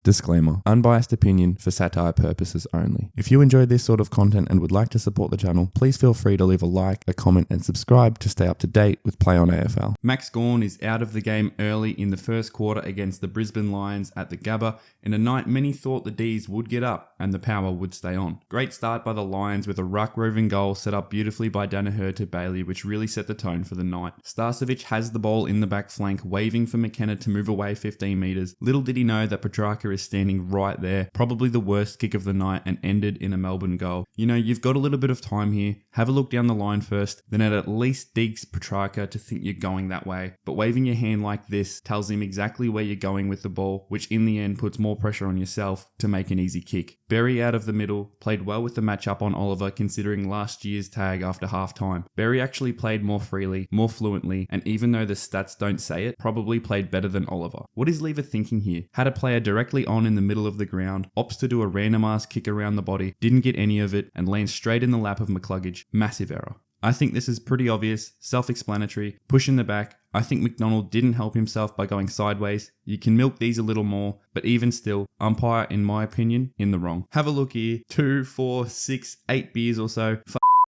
Disclaimer: unbiased opinion for satire purposes only. If you enjoy this sort of content and would like to support the channel, please feel free to leave a like, a comment and subscribe to stay up to date with PlayOnAFL. Max Gawn is out of the game early in the first quarter against the Brisbane Lions at the Gabba in a night many thought the Dees would get up and the power would stay on. Great start by the Lions with a ruck roving goal set up beautifully by Danaher to Bailey, which really set the tone for the night. Starcevic has the ball in the back flank, waving for McKenna to move away 15 metres. Little did he know that Petrarca is standing right there, probably the worst kick of the night, and ended in a Melbourne goal. You know, you've got a little bit of time here. Have a look down the line first, then at least digs Petrarca to think you're going that way. But waving your hand like this tells him exactly where you're going with the ball, which in the end puts more pressure on yourself to make an easy kick. Berry out of the middle, played well with the matchup on Oliver considering last year's tag after half-time. Berry actually played more freely, more fluently, and even though the stats don't say it, probably played better than Oliver. What is Lever thinking here? Had a player directly on in the middle of the ground, opts to do a random ass kick around the body, didn't get any of it, and lands straight in the lap of McCluggage. Massive error. I think this is pretty obvious, self-explanatory, push in the back. I think McDonald didn't help himself by going sideways. You can milk these a little more, but even still, umpire, in my opinion, in the wrong. Have a look here, 2, 4, 6, 8 beers or so.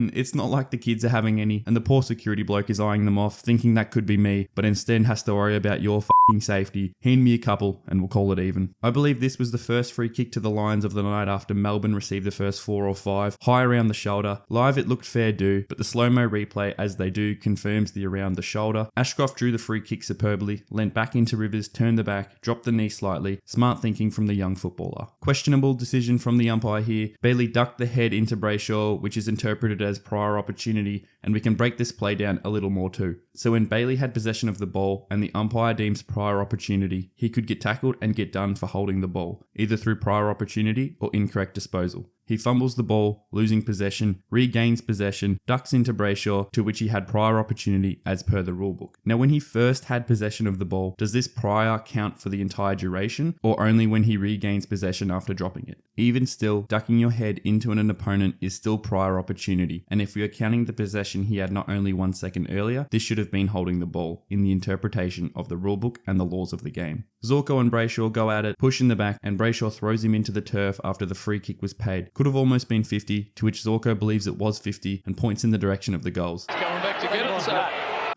It's not like the kids are having any, and the poor security bloke is eyeing them off, thinking that could be me, but instead has to worry about your safety. Hand me a couple, and we'll call it even. I believe this was the first free kick to the Lions of the night after Melbourne received the first 4 or 5. High around the shoulder. Live it looked fair do, but the slow-mo replay, as they do, confirms the around the shoulder. Ashcroft drew the free kick superbly, leant back into Rivers, turned the back, dropped the knee slightly. Smart thinking from the young footballer. Questionable decision from the umpire here. Bailey ducked the head into Brayshaw, which is interpreted as prior opportunity, and we can break this play down a little more too. So when Bailey had possession of the ball and the umpire deems prior opportunity, he could get tackled and get done for holding the ball, either through prior opportunity or incorrect disposal. He fumbles the ball, losing possession, regains possession, ducks into Brayshaw, to which he had prior opportunity as per the rulebook. Now when he first had possession of the ball, does this prior count for the entire duration, or only when he regains possession after dropping it? Even still, ducking your head into an opponent is still prior opportunity, and if we are counting the possession he had not only 1 second earlier, this should have been holding the ball, in the interpretation of the rulebook and the laws of the game. Zorko and Brayshaw go at it, push in the back, and Brayshaw throws him into the turf after the free kick was paid. Could have almost been 50, to which Zorko believes it was 50 and points in the direction of the goals. Going back to get it, so.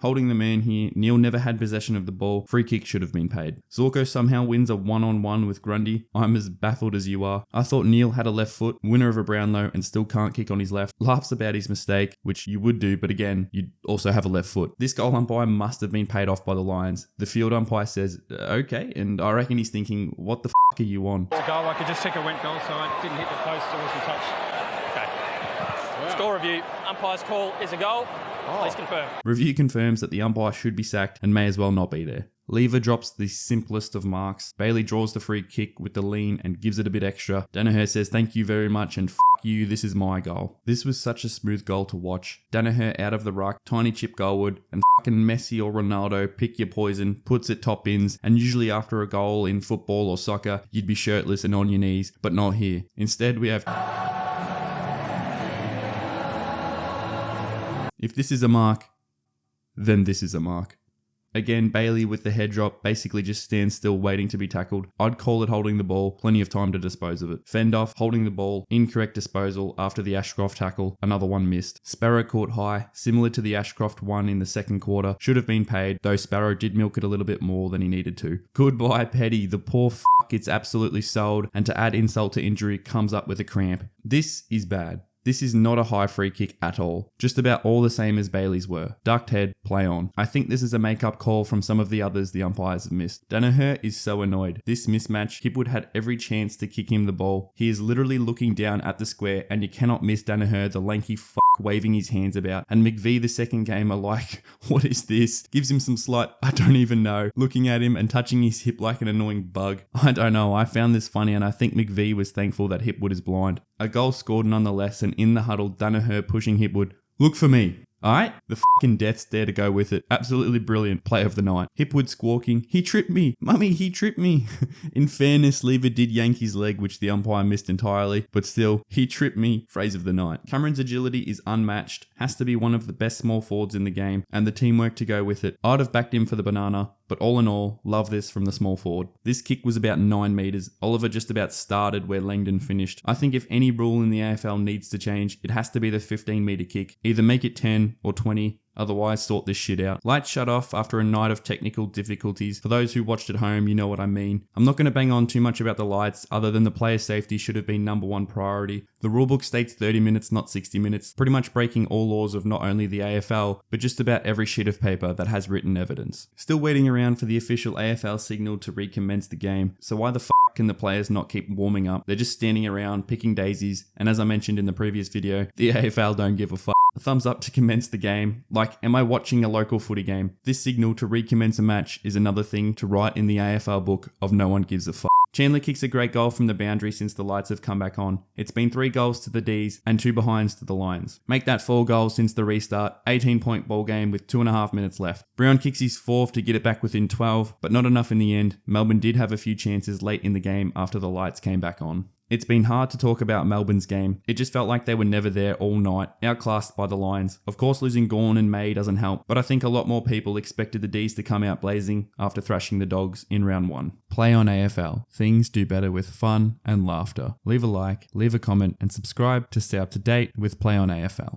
Holding the man here, Neil never had possession of the ball. Free kick should have been paid. Zorko somehow wins a one-on-one with Grundy. I'm as baffled as you are. I thought Neil had a left foot, winner of a Brownlow, and still can't kick on his left. Laughs about his mistake, which you would do, but again, you'd also have a left foot. This goal umpire must have been paid off by the Lions. The field umpire says, okay, and I reckon he's thinking, what the f*** are you on? Goal, I could just check it went goal side, didn't hit the post, or wasn't touched. Okay. Wow. Score review. Umpire's call is a goal. Please confirm. Review confirms that the umpire should be sacked and may as well not be there. Lever drops the simplest of marks. Bailey draws the free kick with the lean and gives it a bit extra. Danaher says thank you very much and f*** you, this is my goal. This was such a smooth goal to watch. Danaher out of the ruck, tiny chip goalward, and fucking Messi or Ronaldo, pick your poison, puts it top bins, and usually after a goal in football or soccer, you'd be shirtless and on your knees, but not here. Instead we have... If this is a mark, then this is a mark. Again, Bailey with the head drop basically just stands still waiting to be tackled. I'd call it holding the ball, plenty of time to dispose of it. Fendoff holding the ball, incorrect disposal after the Ashcroft tackle, another one missed. Sparrow caught high, similar to the Ashcroft one in the second quarter, should have been paid, though Sparrow did milk it a little bit more than he needed to. Goodbye Petty, the poor f*** gets absolutely sold, and to add insult to injury comes up with a cramp. This is bad. This is not a high free kick at all. Just about all the same as Bailey's were. Ducked head, play on. I think this is a make-up call from some of the others the umpires have missed. Danaher is so annoyed. This mismatch, Hipwood had every chance to kick him the ball. He is literally looking down at the square and you cannot miss Danaher, the lanky f*** waving his hands about. And McVie, the second gamer, like, what is this? Gives him some slight, I don't even know, looking at him and touching his hip like an annoying bug. I don't know, I found this funny and I think McVie was thankful that Hipwood is blind. A goal scored nonetheless, and in the huddle, Danaher pushing Hipwood. Look for me. Alright? The fucking death stare to go with it. Absolutely brilliant play of the night. Hipwood squawking, he tripped me. Mummy, he tripped me. In fairness, Lever did yank his leg, which the umpire missed entirely, but still, he tripped me. Phrase of the night. Cameron's agility is unmatched, has to be one of the best small forwards in the game, and the teamwork to go with it. I'd have backed him for the banana, but all in all, love this from the small forward. This kick was about 9 metres. Oliver just about started where Langdon finished. I think if any rule in the AFL needs to change, it has to be the 15-metre kick. Either make it 10 or 20. Otherwise, sort this shit out. Lights shut off after a night of technical difficulties. For those who watched at home, you know what I mean. I'm not going to bang on too much about the lights, other than the player safety should have been number one priority. The rulebook states 30 minutes, not 60 minutes, pretty much breaking all laws of not only the AFL, but just about every sheet of paper that has written evidence. Still waiting around for the official AFL signal to recommence the game, so why the f*** can the players not keep warming up? They're just standing around, picking daisies, and as I mentioned in the previous video, the AFL don't give a f***. A thumbs up to commence the game. Like, am I watching a local footy game? This signal to recommence a match is another thing to write in the AFL book of no one gives a f***. Chandler kicks a great goal from the boundary since the lights have come back on. It's been 3 goals to the Dees and 2 behinds to the Lions. Make that 4 goals since the restart, 18-point ball game with 2.5 minutes left. Brown kicks his 4th to get it back within 12, but not enough in the end. Melbourne did have a few chances late in the game after the lights came back on. It's been hard to talk about Melbourne's game. It just felt like they were never there all night, outclassed by the Lions. Of course, losing Gawn and May doesn't help, but I think a lot more people expected the Dees to come out blazing after thrashing the Dogs in round 1. Play on AFL. Things do better with fun and laughter. Leave a like, leave a comment, and subscribe to stay up to date with Play on AFL.